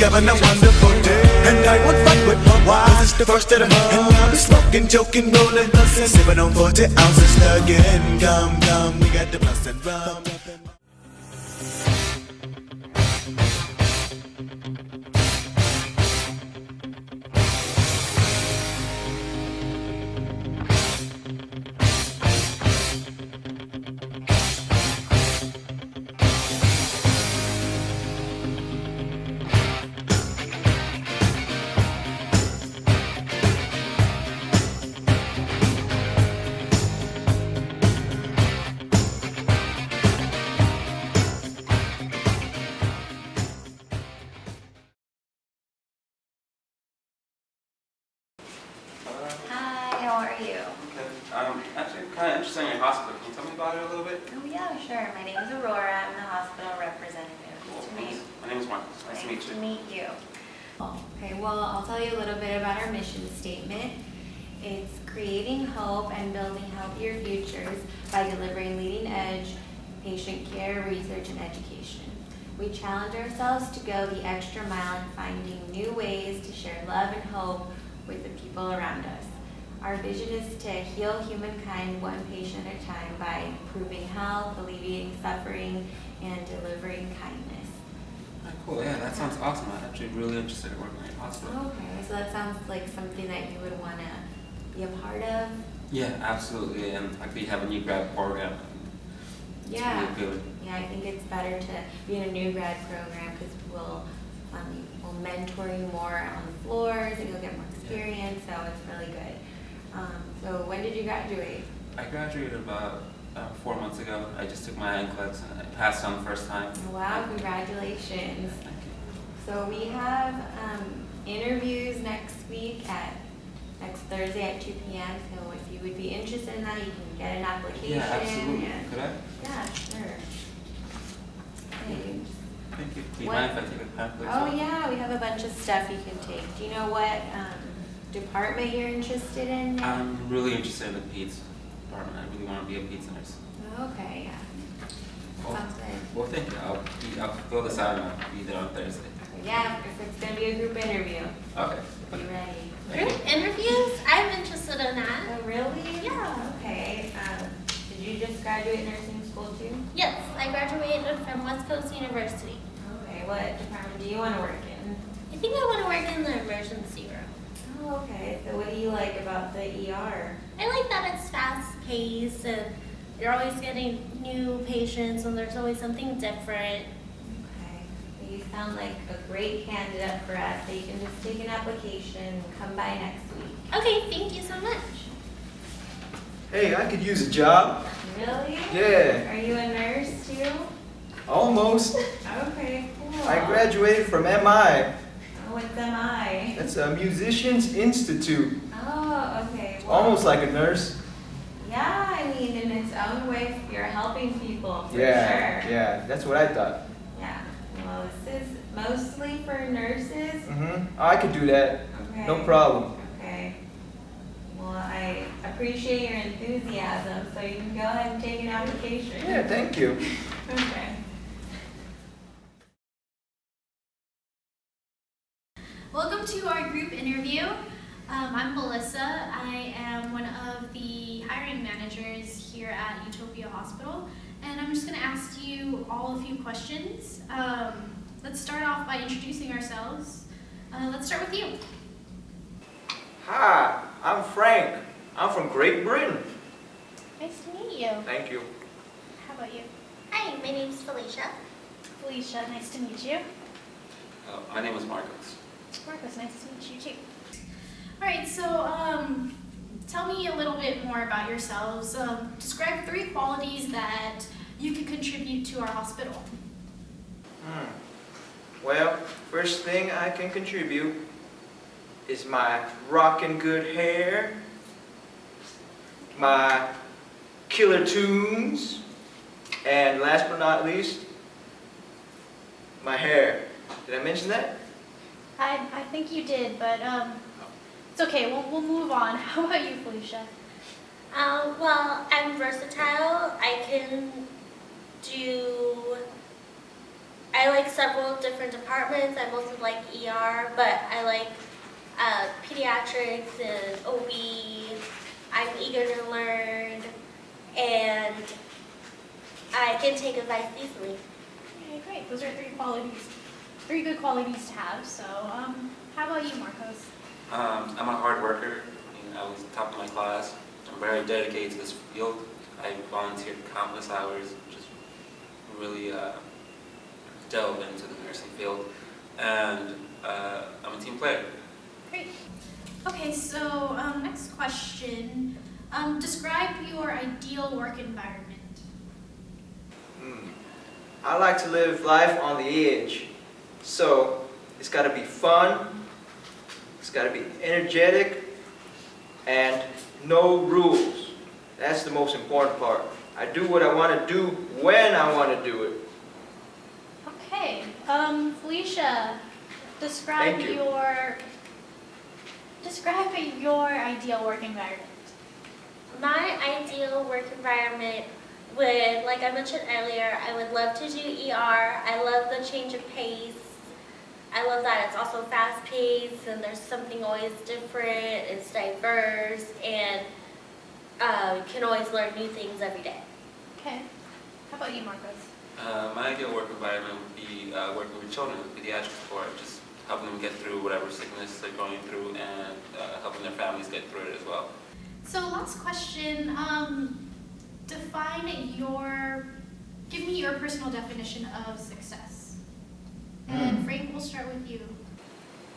having a wonderful day. And I won't fight with my wife, 'cause it's the first of the month. And I'll be smoking, joking, rolling, bustin', sipping on 40 ounces again. Come, we got the plus and rum. How are you? Okay. Actually, I'm kind of interested in your hospital. Can you tell me about it a little bit? Oh yeah, sure. My name is Aurora. I'm the hospital representative. Nice to meet you. My name is Marcus. Nice to meet you. Nice to meet you. Okay, well, I'll tell you a little bit about our mission statement. It's creating hope and building healthier futures by delivering leading-edge patient care, research, and education. We challenge ourselves to go the extra mile in finding new ways to share love and hope with the people around us. Our vision is to heal humankind one patient at a time by improving health, alleviating suffering, and delivering kindness. Cool, yeah, that sounds awesome. I'm actually really interested in working in your hospital. Okay, so that sounds like something that you would want to be a part of? Yeah, absolutely, and like we have a new grad program. It's Yeah. really good. Yeah, I think it's better to be in a new grad program because we'll mentor you more on the floors and you'll get more experience, so it's really good. So when did you graduate? I graduated about 4 months ago. I just took my NCLEX and I passed on the first time. Oh, wow, congratulations. Thank you. So we have interviews next Thursday at 2 p.m. So if you would be interested in that, you can get an application. Yeah, absolutely. And, Could I? yeah, sure. Okay. Thank you. Do you What? mind if I take a pamphlet? Oh yeah, we have a bunch of stuff you can take. Do you know what department you're interested in? I'm really interested in the peds department. I really want to be a peds nurse. Okay, yeah. Well, Sounds good. well, thank you. I'll fill this out and I'll be there on Thursday. Yeah, if it's going to be a group interview. Okay. Be ready. Group interviews? I'm interested in that. Oh, really? Yeah. Okay. Did you just graduate nursing school too? Yes, I graduated from West Coast University. Okay, what department do you want to work in? I think I want to work in the emergency room. Oh, okay. So what do you like about the ER? I like that it's fast-paced and you're always getting new patients and there's always something different. Okay. Well, you sound like a great candidate for us, so you can just take an application and come by next week. Okay, thank you so much. Hey, I could use a job. Really? Yeah. Are you a nurse too? Almost. Okay, cool. I graduated from MI. Oh, what's MI? That's a Musicians Institute. Oh, okay. It's Well, almost like a nurse. yeah, I mean, in its own way, you're helping people, for Yeah, sure. yeah, that's what I thought. Yeah. Well, this is mostly for nurses. Mm-hmm. I could do that. Okay. No problem. Okay. Well, I appreciate your enthusiasm, so you can go ahead and take an application. Yeah, thank you. Okay. Welcome to our group interview. I'm Melissa. I am one of the hiring managers here at Utopia Hospital, and I'm just going to ask you all a few questions. Let's start off by introducing ourselves. Let's start with you. Hi, I'm Frank. I'm from Great Britain. Nice to meet you. Thank you. How about you? Hi, my name's Felicia. Felicia, nice to meet you. My name is Marcos. Marcos, nice to meet you too. All right, so tell me a little bit more about yourselves. Describe 3 qualities that you could contribute to our hospital. Well, first thing I can contribute is my rockin' good hair, my killer tunes, and last but not least, my hair. Did I mention that? I think you did, but it's okay. We'll move on. How about you, Felicia? Well, I'm versatile. I can do I like several different departments. I mostly like ER, but I like pediatrics and OB. I'm eager to learn, and I can take advice easily. Okay, great. Those are three good qualities to have. So, how about you, Marcos? I'm a hard worker. I was top of my class. I'm very dedicated to this field. I volunteered countless hours, just really delve into the nursing field. And I'm a team player. Great. Okay, so next question. Describe your ideal work environment. I like to live life on the edge. So it's got to be fun, it's got to be energetic, and no rules. That's the most important part. I do what I want to do when I want to do it. Okay, Felicia, describe Thank you. your ideal work environment. My ideal work environment would, like I mentioned earlier, I would love to do ER. I love the change of pace. I love that it's also fast paced and there's something always different, it's diverse, and you can always learn new things every day. Okay, how about you, Marcos? My ideal work environment would be working with children with pediatric support, just helping them get through whatever sickness they're going through and helping their families get through it as well. So last question, give me your personal definition of success. And Frank, we'll start with you.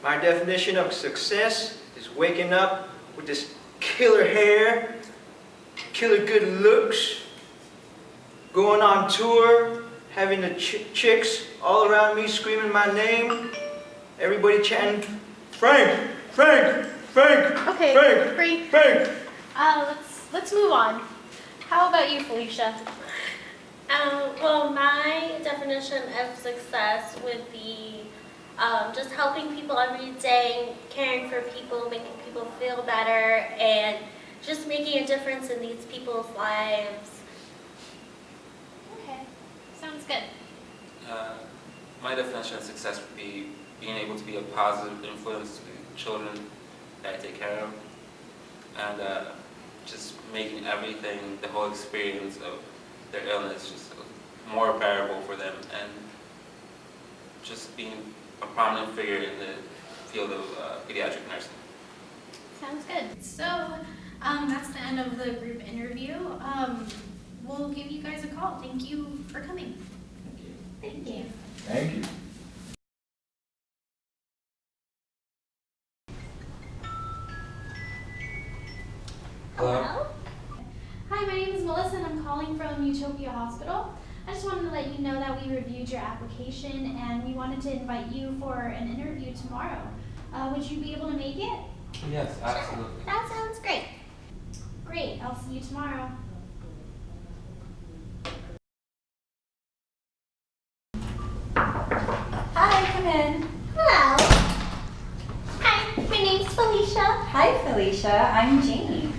My definition of success is waking up with this killer hair, killer good looks, going on tour, having the chicks all around me screaming my name, everybody chanting, Frank, Frank, Frank, Okay, Frank, Frank. Let's move on. How about you, Felicia? Well, my definition of success would be just helping people every day, caring for people, making people feel better, and just making a difference in these people's lives. Okay, sounds good. My definition of success would be being able to be a positive influence to the children that I take care of, and just making everything, the whole experience of their illness, just more bearable for them, and just being a prominent figure in the field of pediatric nursing. Sounds good. So that's the end of the group interview. We'll give you guys a call. Thank you for coming. Thank you. Thank you. Hello? Hi, my name is Melissa and I'm calling from Utopia Hospital. I just wanted to let you know that we reviewed your application and we wanted to invite you for an interview tomorrow. Would you be able to make it? Yes, absolutely. That sounds great. Great, I'll see you tomorrow. Hi, come in. Hello. Hi, my name's Felicia. Hi, Felicia. I'm Janie.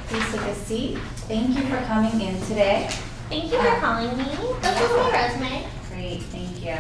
Please take a seat. Thank you for coming in today. Thank you for calling me. This is my resume. Great, thank you.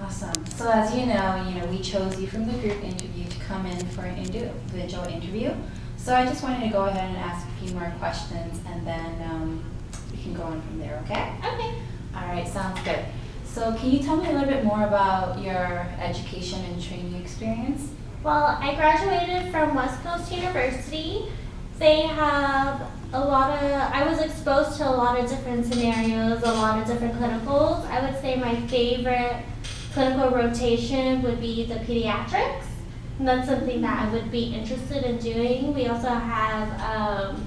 Awesome. So as you know, we chose you from the group interview to come in for an individual interview. So I just wanted to go ahead and ask a few more questions, and then we can go on from there. Okay? Okay. All right. Sounds good. So can you tell me a little bit more about your education and training experience? Well, I graduated from West Coast University. They have I was exposed to a lot of different scenarios, a lot of different clinicals. I would say my favorite clinical rotation would be the pediatrics. And that's something that I would be interested in doing. We also have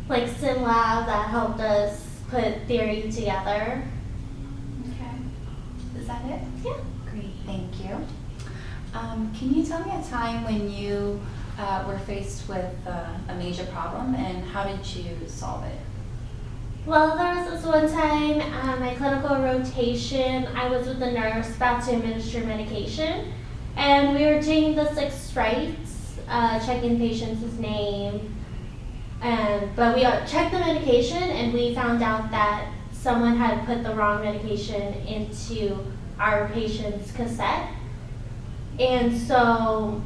like sim lab that helped us put theory together. Okay. Is that it? Yeah. Great. Thank you. Can you tell me a time when you were faced with a major problem, and how did you solve it? Well, there was this one time, my clinical rotation, I was with the nurse about to administer medication, and we were doing the 6 rights, checking patient's name, But we checked the medication and we found out that someone had put the wrong medication into our patient's cassette. And so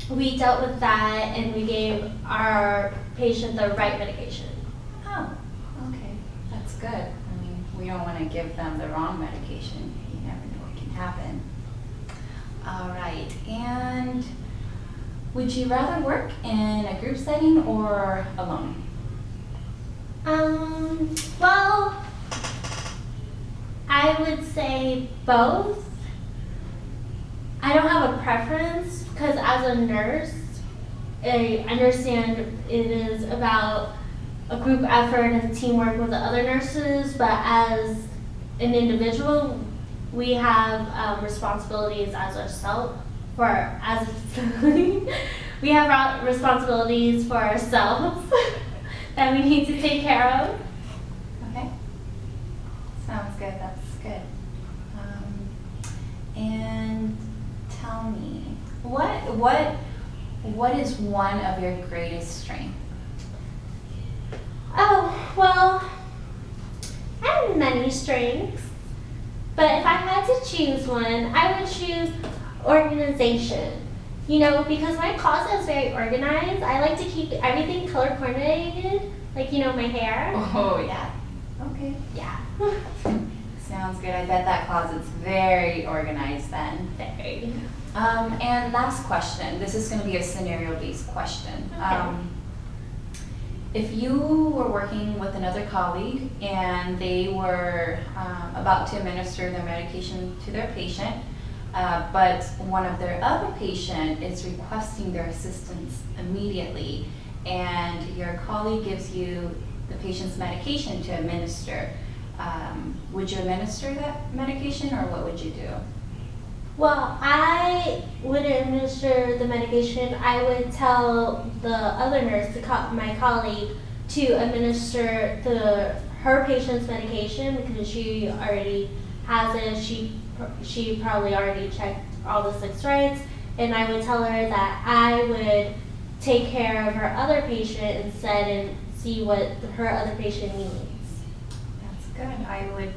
we dealt with that and we gave our patient the right medication. Oh, okay, that's good. I mean, we don't want to give them the wrong medication. You never know what can happen. All right, and would you rather work in a group setting or alone? Well, I would say both. I don't have a preference because as a nurse, I understand it is about a group effort and teamwork with the other nurses, but as an individual, we have responsibilities as ourselves we have responsibilities for ourselves that we need to take care of. Okay, sounds good, that's good. And tell me, what is one of your greatest strengths? Oh, well, I have many strengths, but if I had to choose one, I would choose organization. You know, because my closet is very organized, I like to keep everything color coordinated, like, you know, my hair. Oh, yeah. Okay. Yeah. Sounds good. I bet that closet's very organized then. Very. And last question. This is going to be a scenario-based question. Okay. If you were working with another colleague and they were about to administer their medication to their patient, but one of their other patient is requesting their assistance immediately, and your colleague gives you the patient's medication to administer, would you administer that medication or what would you do? Well, I would administer the medication. I would tell the other nurse, my colleague, to administer her patient's medication because she already has it. She probably already checked all the 6 rights, and I would tell her that I would take care of her other patient instead and see what her other patient needs. That's good. I would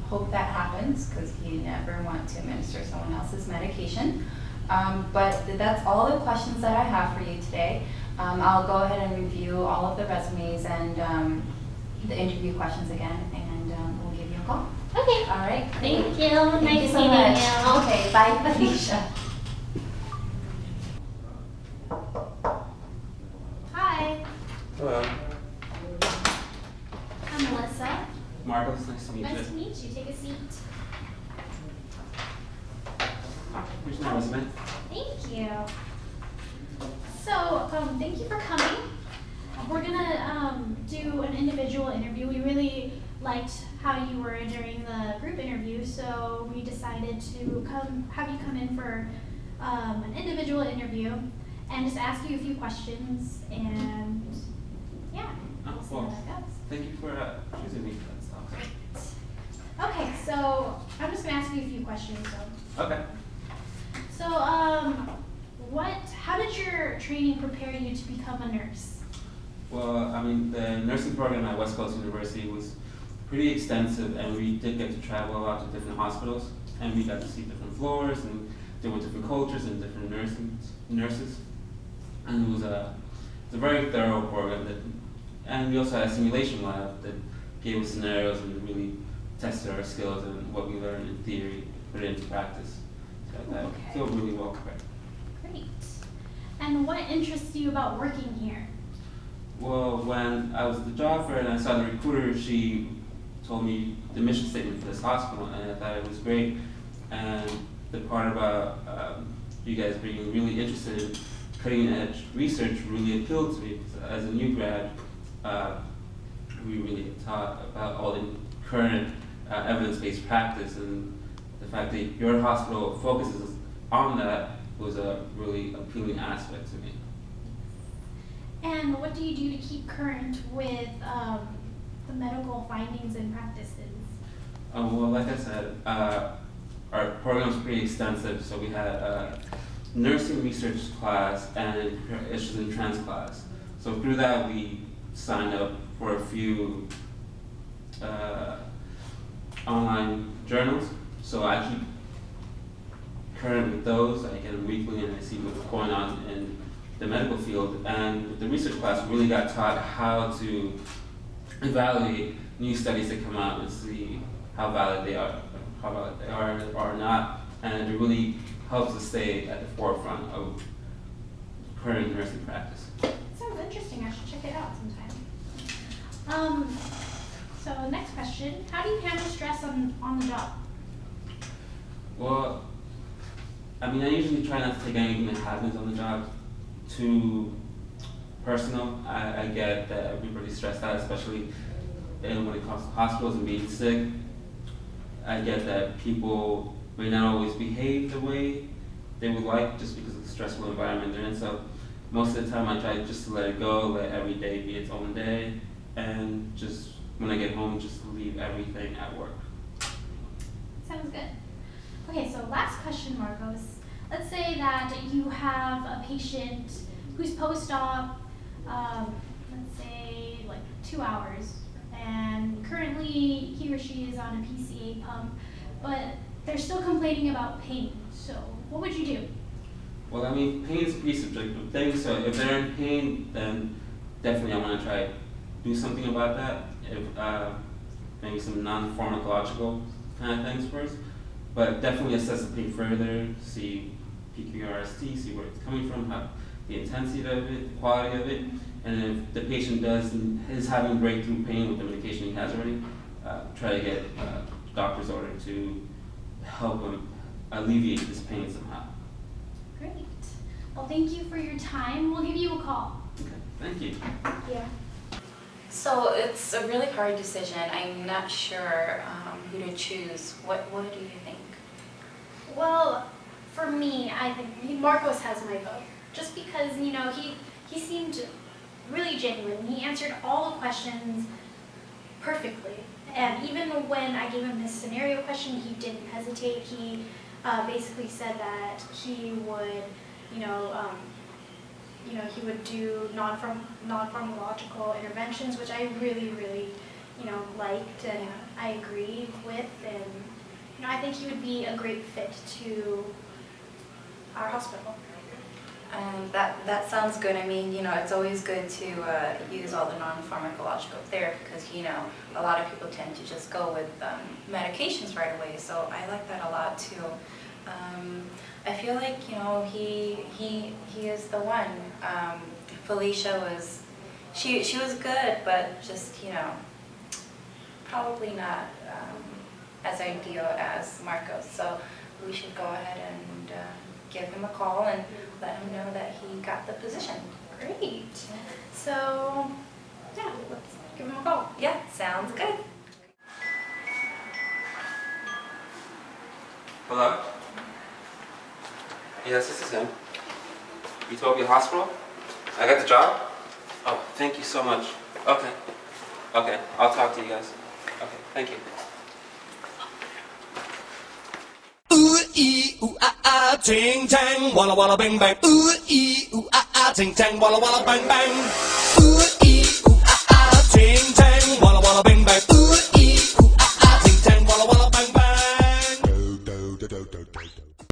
hope that happens because you never want to administer someone else's medication. But that's all the questions that I have for you today. I'll go ahead and review all of the resumes and the interview questions again, and we'll give you a call. Okay. All right. Thank you. Thank Nice you so meeting much. you. Okay. Bye, Felicia. Hi, Hello. I'm Melissa. Marcos, nice to meet you. Nice to meet you. Take a seat. Here's my resume. Thank you. So, thank you for coming. We're gonna do an individual interview. We really liked how you were during the group interview, so we decided to have you come in for an individual interview and just ask you a few questions, and yeah, we'll see how Well, that goes. thank you for choosing me. That's awesome. Okay, so I'm just gonna ask you a few questions. Okay. So, how did your training prepare you to become a nurse? Well, I mean, the nursing program at West Coast University was pretty extensive, and we did get to travel a lot to different hospitals, and we got to see different floors, and there were different cultures and different nurses, and it was a very thorough program. And we also had a simulation lab that gave us scenarios and really tested our skills and what we learned in theory, put it into practice. So I feel really well prepared. Great. And what interests you about working here? Well, when I was at the job fair and I saw the recruiter, she told me the mission statement for this hospital, and I thought it was great. And the part about you guys being really interested in cutting edge research really appealed to me. Because as a new grad, we really taught about all the current evidence-based practice, and the fact that your hospital focuses on that was a really appealing aspect to me. And what do you do to keep current with the medical findings and practices? Well, like I said, our program was pretty extensive, so we had a nursing research class and issues and trends class. So So through that, we signed up for a few online journals. So I keep current with those. I get them weekly and I see what's going on in the medical field. And with the research class, we really got taught how to evaluate new studies that come out and see how valid they are or not. And it really helps us stay at the forefront of current nursing practice. Sounds interesting. I should check it out sometime. So next question, how do you handle stress on the job? Well, I mean, I usually try not to take anything that happens on the job too personal. I get that everybody's stressed out, especially when it comes to hospitals and being sick. I get that people may not always behave the way they would like just because of the stressful environment they're in. So most of the time I try just to let it go, let every day be its own day, and just when I get home, just leave everything at work. Sounds good. Okay, so last question, Marcos. Let's say that you have a patient who's post-op, let's say like 2 hours, and currently he or she is on a PCA pump, but they're still complaining about pain. So what would you do? Well, I mean, pain is a pretty subjective thing, so if they're in pain, then definitely I want to try to do something about that. If maybe some non-pharmacological kind of things first, but definitely assess the pain further, see PQRST, see where it's coming from, how the intensity of it, the quality of it, and if the patient is having breakthrough pain with the medication he has already, try to get doctor's order to help him alleviate this pain somehow. Great. Well, thank you for your time. We'll give you a call. Okay, thank you. Yeah. So it's a really hard decision. I'm not sure who to choose. What do you think? Well, for me, I think Marcos has my vote. Just because, you know, he seemed really genuine. He answered all the questions perfectly. And even when I gave him his scenario question, he didn't hesitate. He basically said that he would, he would do non-pharmacological interventions, which I really, really, liked and I agreed with. And I think he would be a great fit to our hospital. That sounds good. I mean, it's always good to use all the non-pharmacological therapy because, a lot of people tend to just go with medications right away. So I like that a lot too. I feel like, he is the one. Felicia was, she was good, but just, probably not as ideal as Marcos. So we should go ahead and give him a call and let him know that he got the position. Great. So, yeah, let's give him a call. Yeah, sounds good. Hello? Yes, this is him. Utopia Hospital? I got the job? Oh, thank you so much. Okay. Okay, I'll talk to you guys. Okay, thank you. Ooh ee ooh ah ah, ting tang, walla walla bang bang. Ooh ee ooh ah ah, ting tang, walla walla bang bang. Ooh